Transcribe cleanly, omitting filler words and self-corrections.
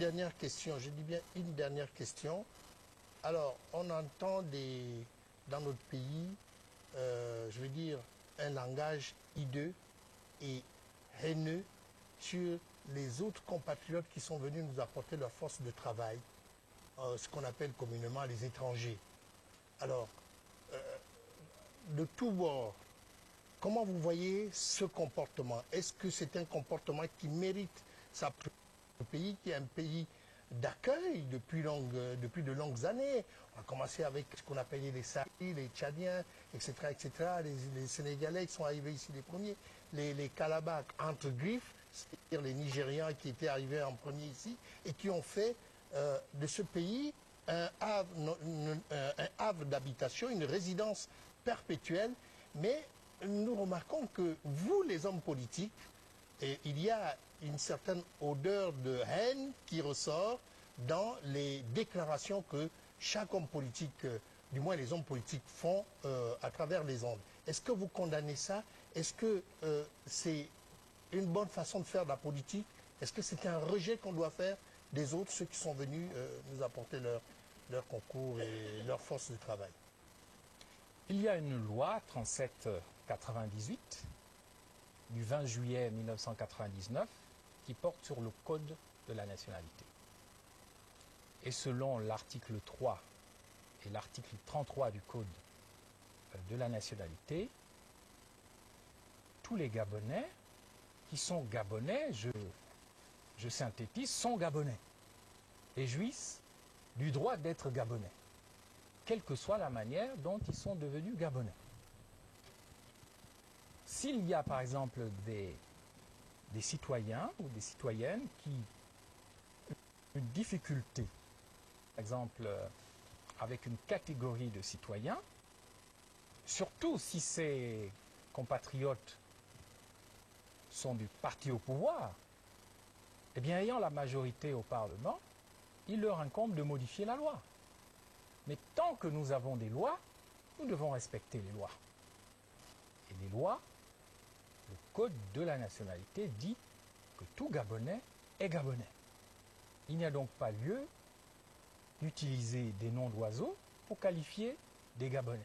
dernière question, je dis bien une dernière question. Alors, on entend dans notre pays, je veux dire, un langage hideux et haineux sur les autres compatriotes qui sont venus nous apporter leur force de travail, ce qu'on appelle communément les étrangers. Alors, de tous bords, comment vous voyez ce comportement? Est-ce que c'est un comportement qui mérite sa place? Le pays qui est un pays d'accueil depuis de longues années. On a commencé avec ce qu'on appelait les Sahraouis, les Tchadiens, etc., etc. Les Sénégalais qui sont arrivés ici les premiers, les Kalabaks entre griffes, c'est-à-dire les Nigérians qui étaient arrivés en premier ici et qui ont fait de ce pays un havre d'habitation, une résidence perpétuelle. Mais nous remarquons que vous, les hommes politiques, et il y a une certaine odeur de haine qui ressort dans les déclarations que chaque homme politique, du moins les hommes politiques, font à travers les ondes. Est-ce que vous condamnez ça? Est-ce que c'est une bonne façon de faire de la politique? Est-ce que c'est un rejet qu'on doit faire des autres, ceux qui sont venus nous apporter leur concours et leur force de travail? Il y a une loi 3798 du 20 juillet 1999 qui porte sur le code de la nationalité. Et selon l'article 3 et l'article 33 du code de la nationalité, tous les Gabonais qui sont Gabonais, je synthétise, sont Gabonais et jouissent du droit d'être Gabonais, quelle que soit la manière dont ils sont devenus Gabonais. S'il y a par exemple des citoyens ou des citoyennes qui ont une difficulté, par exemple avec une catégorie de citoyens, surtout si ces compatriotes sont du parti au pouvoir, eh bien ayant la majorité au Parlement, il leur incombe de modifier la loi. Mais tant que nous avons des lois, nous devons respecter les lois. Et les lois, le code de la nationalité dit que tout Gabonais est Gabonais. Il n'y a donc pas lieu d'utiliser des noms d'oiseaux pour qualifier des Gabonais.